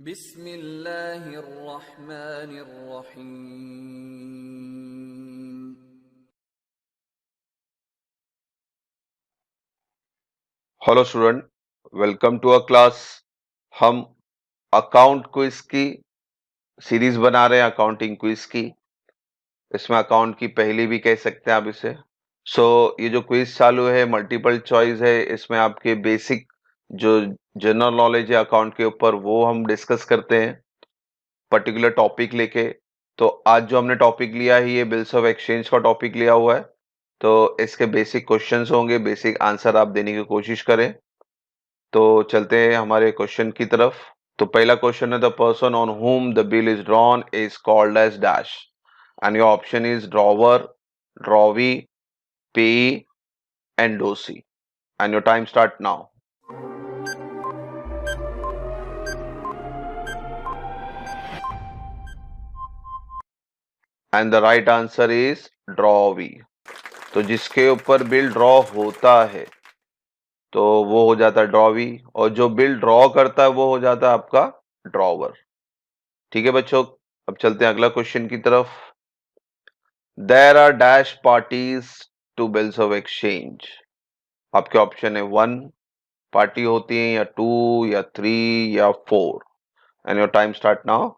बिस्मिल्लाहिर्रहमानिर्रहीम। Hello student, welcome to a class. हम account quiz की सीरीज बना रहे हैं, अकाउंटिंग क्विज की। इसमें अकाउंट की पहली भी कह सकते हैं आप इसे। ये जो क्विज चालू है मल्टीपल चॉइस है। इसमें आपके बेसिक जो जनरल नॉलेज है अकाउंट के ऊपर वो हम डिस्कस करते हैं पर्टिकुलर टॉपिक लेके। तो आज जो हमने टॉपिक लिया है ये बिल्स ऑफ एक्सचेंज का टॉपिक लिया हुआ है। तो इसके बेसिक क्वेश्चंस होंगे, बेसिक आंसर आप देने की कोशिश करें। तो चलते हैं हमारे क्वेश्चन की तरफ। तो पहला क्वेश्चन है, the person on whom the bill is drawn is called as dash, and your option is drawer, drawee, pay, endorsee, and your time start now. And the right answer is drawee. तो जिसके ऊपर bill draw होता है तो वो हो जाता है ड्रॉवी, और जो बिल ड्रॉ करता है वो हो जाता है आपका ड्रॉवर। ठीक है बच्चों, अब चलते हैं अगला क्वेश्चन की तरफ। There are dash parties to bills of exchange. आपके ऑप्शन है 1 पार्टी होती है, या 2, या 3, या 4, and your time start now.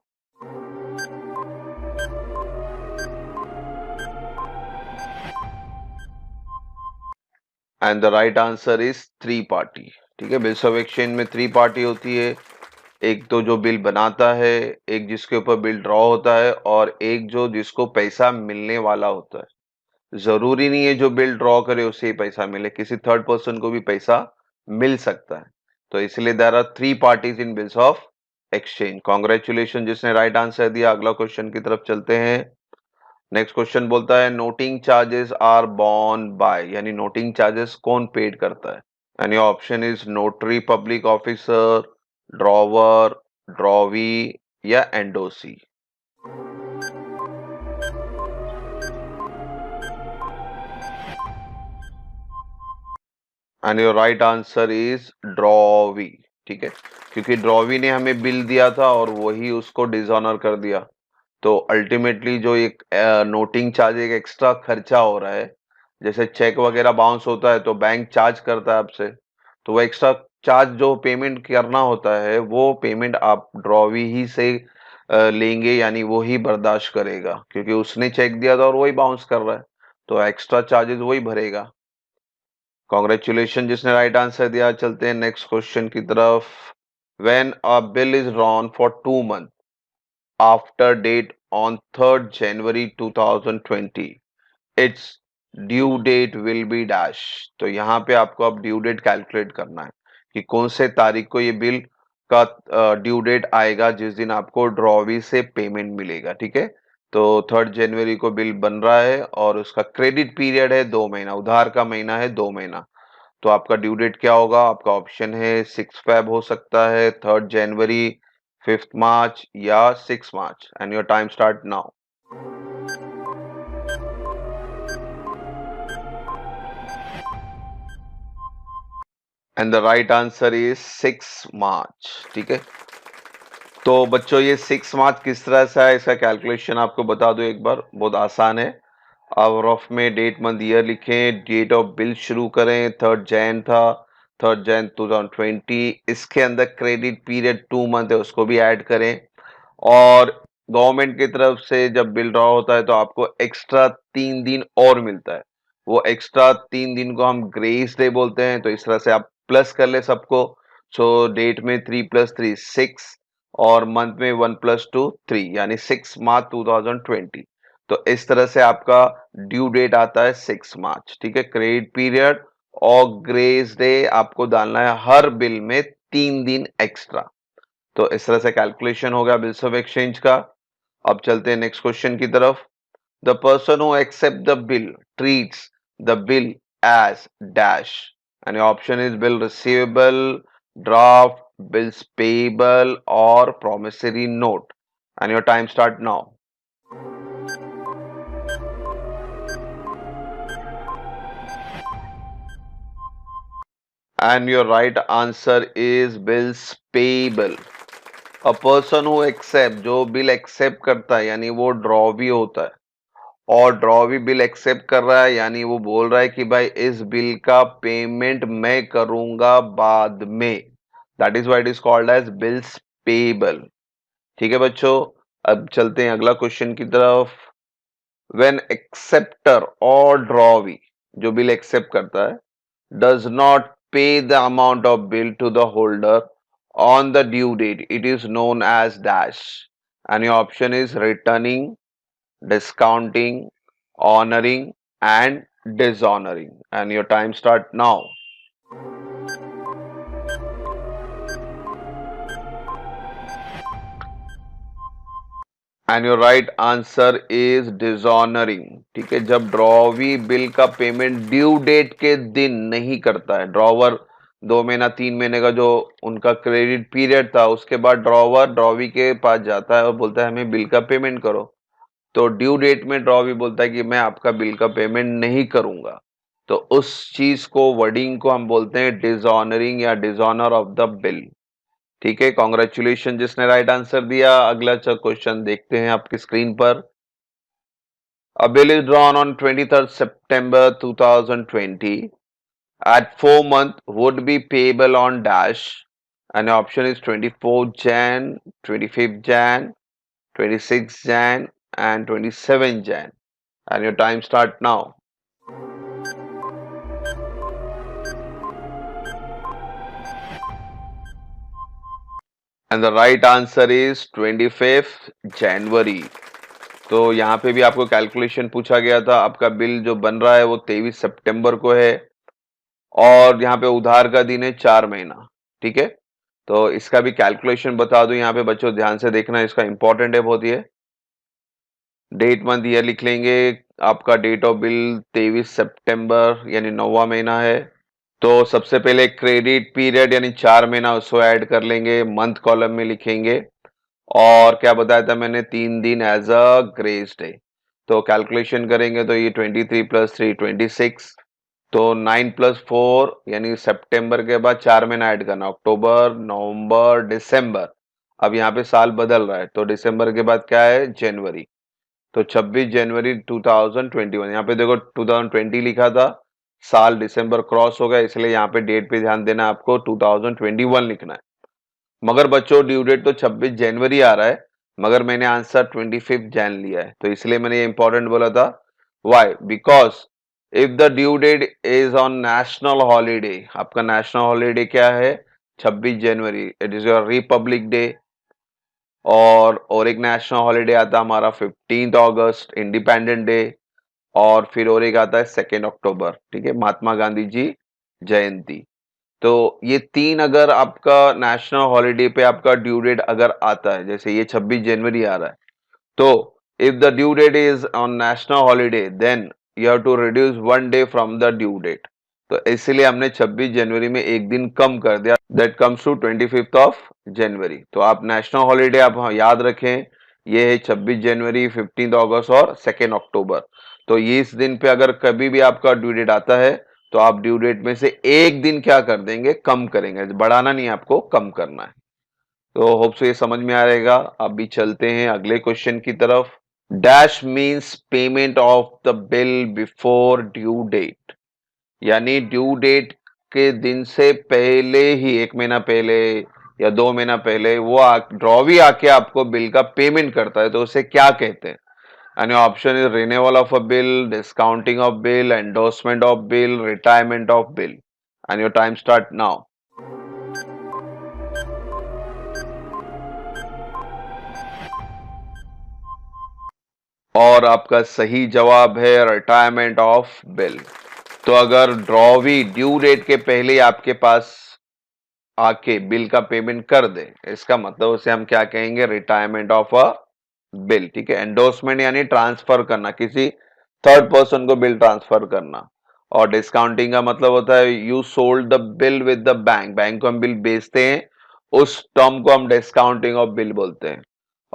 And the right answer is 3 party. ठीक है, बिल्स ऑफ एक्सचेंज में 3 पार्टी होती है। एक तो जो बिल बनाता है, एक जिसके ऊपर बिल ड्रॉ होता है, और एक जो जिसको पैसा मिलने वाला होता है। जरूरी नहीं है जो बिल ड्रॉ करे उसे ही पैसा मिले, किसी थर्ड पर्सन को भी पैसा मिल सकता है। तो इसलिए there are 3 parties in bills of exchange. Congratulation जिसने राइट आंसर दिया। अगला क्वेश्चन की तरफ चलते हैं। नेक्स्ट क्वेश्चन बोलता है, noting charges are borne by, यानी नोटिंग चार्जेस कौन पेड करता है। And your option is notary public officer, drawer, drawee, या endorsee. And your right answer is drawee. ठीक है, क्योंकि ड्रॉवी ने हमें बिल दिया था और वही उसको डिसऑनर कर दिया। तो अल्टीमेटली जो एक नोटिंग चार्ज, एक एक्स्ट्रा खर्चा हो रहा है, जैसे चेक वगैरह बाउंस होता है तो बैंक चार्ज करता है आपसे, तो वो एक्स्ट्रा चार्ज जो पेमेंट करना होता है वो पेमेंट आप ड्रॉवी ही से लेंगे, यानी वो ही बर्दाश्त करेगा, क्योंकि उसने चेक दिया था और वही बाउंस कर रहा है, तो एक्स्ट्रा चार्जेस वही भरेगा। कॉन्ग्रेचुलेशन जिसने राइट आंसर दिया। चलते हैं नेक्स्ट क्वेश्चन की तरफ। When a bill is drawn for 2 months after date on 3rd January 2020, its due date will be dash. तो यहाँ पे आपको अब ड्यू डेट कैलकुलेट करना है कि कौन से तारीख को ये बिल का ड्यू डेट आएगा, जिस दिन आपको ड्रॉवी से पेमेंट मिलेगा। ठीक है, तो 3rd जनवरी को बिल बन रहा है और उसका क्रेडिट पीरियड है 2 महीना, उधार का महीना है 2 महीना। तो आपका ड्यू डेट क्या होगा? आपका ऑप्शन है 6 फेब हो सकता है, 3rd जनवरी, 5th मार्च, या 6 March, and your time start now. And the right answer is 6 March. ठीक है, तो बच्चों ये 6 मार्च किस तरह से है, इसका कैलकुलेशन आपको बता दो एक बार, बहुत आसान है। अब रफ में डेट मंथ ईयर लिखें, डेट ऑफ बिल शुरू करें, 3rd जैन था, 3rd जैन 2020। इसके अंदर क्रेडिट पीरियड 2 मंथ है, उसको भी ऐड करें। और गवर्नमेंट की तरफ से जब बिल ड्रॉ होता है तो आपको एक्स्ट्रा 3 दिन और मिलता है। वो एक्स्ट्रा 3 दिन को हम ग्रेस डे बोलते हैं। तो इस तरह से आप प्लस कर ले सबको। सो डेट में 3 + 3 6, और मंथ में 1 + 2 3, यानी 6 मार्च 2020। तो इस तरह से आपका ड्यू डेट आता है 6 मार्च। ठीक है, क्रेडिट पीरियड और ग्रेस डे आपको डालना है हर बिल में 3 दिन एक्स्ट्रा। तो इस तरह से कैलकुलेशन हो गया बिल्स ऑफ एक्सचेंज का। अब चलते हैं नेक्स्ट क्वेश्चन की तरफ। The person who accept the bill treats the bill as dash, and option is bill receivable, draft, bills payable, और promissory note, and your time start now. And your right answer is bills payable. A person who accept, जो bill accept करता है यानी वो draw भी होता है, और ड्रॉ भी बिल एक्सेप्ट कर रहा है यानी वो बोल रहा है कि भाई इस बिल का पेमेंट मैं करूंगा बाद में, that is why it is called as bills payable. ठीक है बच्चों, अब चलते हैं अगला क्वेश्चन की तरफ। व्हेन एक्सेप्टर और ड्रॉवी, जो बिल एक्सेप्ट करता है, does not pay the amount of bill to the holder on the due date, it is known as dash, and your option is returning, discounting, honoring, and dishonoring, and your time start now. And your right answer is dishonouring. ठीक है, जब drawee bill का payment due date के दिन नहीं करता है, drawer 2 महीना 3 महीने का जो उनका क्रेडिट पीरियड था, उसके बाद ड्रॉवर ड्रॉवी के पास जाता है और बोलता है हमें बिल का पेमेंट करो, तो ड्यू डेट में ड्रॉवी बोलता है कि मैं आपका बिल का पेमेंट नहीं करूंगा, तो उस चीज को, वर्डिंग को हम बोलते हैं डिसऑनरिंग या डिसऑनर ऑफ द बिल। ठीक है, कॉन्ग्रेचुलेशन जिसने राइट आंसर दिया। अगला क्वेश्चन देखते हैं आपकी स्क्रीन पर। A bill is drawn on 23rd September 2020 at 4 month would be payable on dash, and the option is 24th Jan, 25th Jan, 26th Jan, and 27th Jan, and your time start now. And the right answer is 25th January. तो यहाँ पे भी आपको calculation पूछा गया था, आपका bill जो बन रहा है वो 23 सितंबर को है, और यहाँ पे उधार का दिन है 4 महीना। ठीक है, तो इसका भी कैलकुलेशन बता दूं यहाँ पे बच्चों, ध्यान से देखना, इसका इंपॉर्टेंट है बहुत ये। डेट मंथ ईयर लिख लेंगे, आपका डेट ऑफ बिल 23 सितंबर यानी 9वां महीना है, तो सबसे पहले क्रेडिट पीरियड यानी 4 महीना उसको ऐड कर लेंगे, मंथ कॉलम में लिखेंगे, और क्या बताया था मैंने, 3 दिन एज अ ग्रेस डे। तो कैलकुलेशन करेंगे तो ये 23 + 3 26, तो 9 + 4 यानी सितंबर के बाद 4 महीना ऐड करना, अक्टूबर नवंबर दिसंबर। अब यहाँ पे साल बदल रहा है, तो दिसंबर के बाद क्या है, जनवरी, तो 26 जनवरी 2021। यहाँ पे देखो 2020 लिखा था, साल दिसंबर क्रॉस हो गया, इसलिए यहाँ पे डेट पे ध्यान देना, आपको 2021 लिखना है। मगर बच्चों ड्यू डेट तो 26 जनवरी आ रहा है, मगर मैंने आंसर 25 जैन लिया है, तो इसलिए मैंने ये इंपॉर्टेंट बोला था। Why? Because if the due date is on national holiday, आपका नेशनल हॉलीडे क्या है, 26 जनवरी, it is your republic day, और एक नेशनल हॉलीडे आता है हमारा 15 अगस्त, इंडिपेंडेंट डे, और फिर और एक आता है 2 अक्टूबर, ठीक है, महात्मा गांधी जी जयंती। तो ये 3 अगर आपका नेशनल हॉलीडे पे आपका ड्यू डेट अगर आता है, जैसे ये 26 जनवरी आ रहा है, तो if the due date is on national holiday then you have to reduce 1 day from the due date, तो इसलिए हमने 26 जनवरी में एक दिन कम कर दिया, that comes to 25th of January. तो आप नेशनल हॉलीडे आप याद रखें, ये है 26 जनवरी, 15 अगस्त और 2 अक्टूबर। तो ये इस दिन पे अगर कभी भी आपका ड्यू डेट आता है, तो आप ड्यू डेट में से एक दिन क्या कर देंगे, कम करेंगे, बढ़ाना नहीं, आपको कम करना है। तो होप सो ये समझ में आ रहेगा। अभी चलते हैं अगले क्वेश्चन की तरफ। Dash means payment of the bill before due date, यानी ड्यू डेट के दिन से पहले ही, 1 महीना पहले या 2 महीना पहले वो ड्रॉ भी आके आपको बिल का पेमेंट करता है, तो उसे क्या कहते हैं? And your option is renewal of a bill, discounting of bill, endorsement of bill, retirement of bill. And your time start now. और आपका सही जवाब है रिटायरमेंट ऑफ बिल। तो अगर ड्रॉवी ड्यू डेट के पहले ही आपके पास आके बिल का पेमेंट कर दे, इसका मतलब उसे हम क्या कहेंगे, रिटायरमेंट ऑफ अ बिल। ठीक है, एंडोर्समेंट यानी ट्रांसफर करना, किसी थर्ड पर्सन को बिल ट्रांसफर करना, और डिस्काउंटिंग का मतलब होता है you sold the bill with the bank, bank को हम बिल बेचते हैं, उस टर्म को हम डिस्काउंटिंग ऑफ बिल बोलते हैं।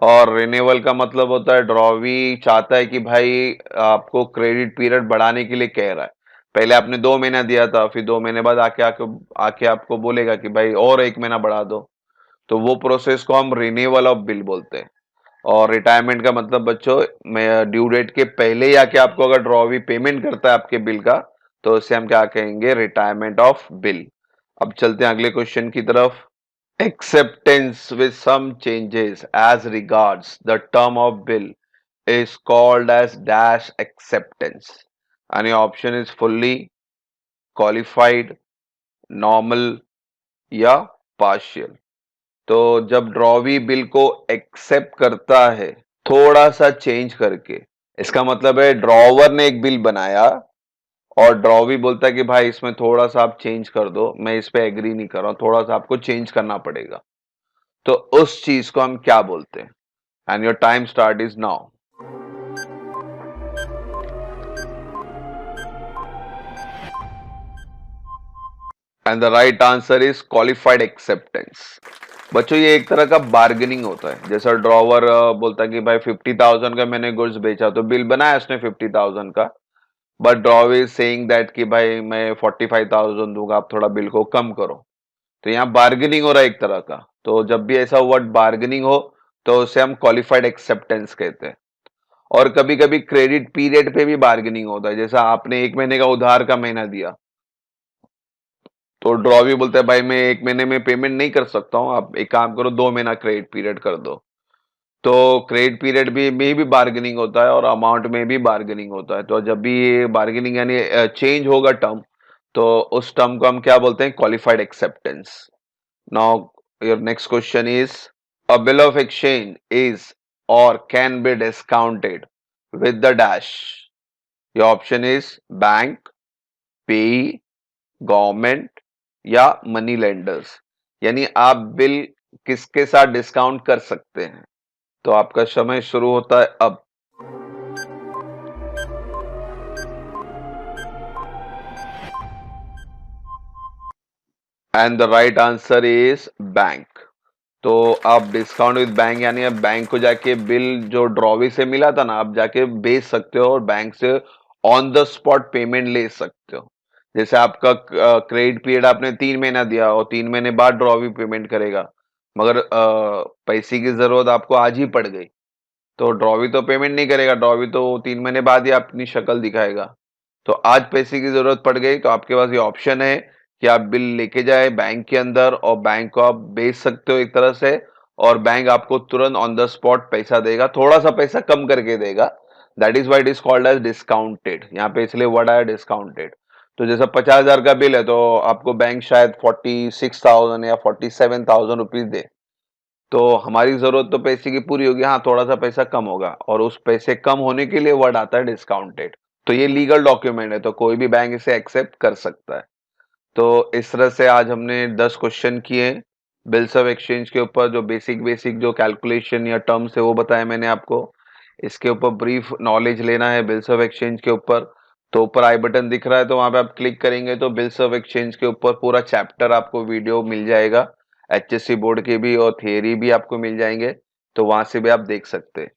और रिन्यूअल का मतलब होता है ड्रॉवी चाहता है कि भाई आपको क्रेडिट पीरियड बढ़ाने के लिए कह रहा है, पहले आपने 2 महीना दिया था, फिर 2 महीने बाद आके आके आके आपको बोलेगा कि भाई और 1 महीना बढ़ा दो, तो वो प्रोसेस को हम रिन्यूअल ऑफ बिल बोलते हैं। और रिटायरमेंट का मतलब बच्चों, मैं ड्यू डेट के पहले ही आके आपको अगर ड्रॉवी पेमेंट करता है आपके बिल का, तो उसे हम क्या कहेंगे, रिटायरमेंट ऑफ बिल। अब चलते हैं अगले क्वेश्चन की तरफ। Acceptance with some changes as regards the term of bill is called as dash acceptance, and your option is fully, qualified, normal या partial। तो जब ड्रॉवी बिल को एक्सेप्ट करता है थोड़ा सा चेंज करके, इसका मतलब है ड्रॉवर ने एक बिल बनाया और ड्रॉवी बोलता है कि भाई इसमें थोड़ा सा आप चेंज कर दो, मैं इस पे एग्री नहीं कर रहा हूं, थोड़ा सा आपको चेंज करना पड़ेगा, तो उस चीज को हम क्या बोलते हैं? And your time start is now. And the right answer is qualified acceptance. बच्चों ये एक तरह का बार्गेनिंग होता है। जैसा ड्रॉवर बोलता है कि भाई 50,000 का मैंने गुड्स बेचा, तो बिल बनाया उसने 50,000 का, but drawer is saying that कि भाई मैं 45,000 दूंगा, आप थोड़ा बिल को कम करो। तो यहाँ बार्गेनिंग हो रहा है एक तरह का। तो जब भी ऐसा वर्ड बार्गेनिंग हो तो उसे हम क्वालिफाइड एक्सेप्टेंस कहते हैं। और कभी कभी क्रेडिट पीरियड पे भी बार्गेनिंग होता है। जैसा आपने 1 महीने का उधार का महीना दिया, तो ड्रॉ भी बोलता है भाई मैं 1 महीने में पेमेंट नहीं कर सकता हूँ, आप एक काम करो 2 महीना क्रेडिट पीरियड कर दो। तो क्रेडिट पीरियड भी में भी बार्गेनिंग होता है और अमाउंट में भी बार्गेनिंग होता है। तो जब भी ये बार्गेनिंग यानी चेंज होगा टर्म, तो उस टर्म को हम क्या बोलते हैं, qualified acceptance. Now your next question is, a bill of exchange is और can be discounted with the dash. Your option is bank, pay, government या मनी लेंडर्स। यानी आप बिल किसके साथ डिस्काउंट कर सकते हैं। तो आपका समय शुरू होता है अब। And the right answer is bank. तो आप डिस्काउंट विद बैंक यानी आप बैंक को जाके बिल जो ड्रॉवी से मिला था ना, आप जाके बेच सकते हो और बैंक से ऑन द स्पॉट पेमेंट ले सकते हो। जैसे आपका क्रेडिट पीरियड आपने 3 महीना दिया और 3 महीने बाद ड्रॉवी पेमेंट करेगा, मगर पैसे की जरूरत आपको आज ही पड़ गई, तो ड्रॉवी तो पेमेंट नहीं करेगा, ड्रॉवी तो 3 महीने बाद ही अपनी शक्ल दिखाएगा। तो आज पैसे की जरूरत पड़ गई, तो आपके पास ये ऑप्शन है कि आप बिल लेके जाए बैंक के अंदर और बैंक को आप बेच सकते हो एक तरह से, और बैंक आपको तुरंत ऑन द स्पॉट पैसा देगा, थोड़ा सा पैसा कम करके देगा। That is why it is called as discounted. यहाँ पे इसलिए वर्ड आया डिस्काउंटेड। तो जैसा 50,000 का बिल है, तो आपको बैंक शायद 46,000 या 47,000 रुपीज दे, तो हमारी जरूरत तो पैसे की पूरी होगी, हाँ थोड़ा सा पैसा कम होगा, और उस पैसे कम होने के लिए वर्ड आता है डिस्काउंटेड। तो ये लीगल डॉक्यूमेंट है, तो कोई भी बैंक इसे एक्सेप्ट कर सकता है। तो इस तरह से आज हमने 10 क्वेश्चन किए बिल्स ऑफ एक्सचेंज के ऊपर। जो बेसिक बेसिक जो कैलकुलेशन या टर्म्स है वो बताया मैंने आपको। इसके ऊपर ब्रीफ नॉलेज लेना है बिल्स ऑफ एक्सचेंज के ऊपर, तो ऊपर आई बटन दिख रहा है, तो वहां पे आप क्लिक करेंगे तो बिल्स ऑफ एक्सचेंज के ऊपर पूरा चैप्टर आपको वीडियो मिल जाएगा। एचएससी बोर्ड के भी और थियरी भी आपको मिल जाएंगे, तो वहां से भी आप देख सकते हैं।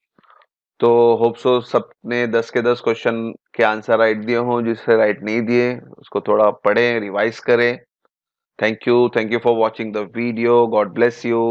तो होप सो सबने 10 के 10 क्वेश्चन के आंसर राइट दिए हों। जिससे राइट नहीं दिए उसको थोड़ा पढ़ें, रिवाइज करें। Thank you for watching the video. God bless you.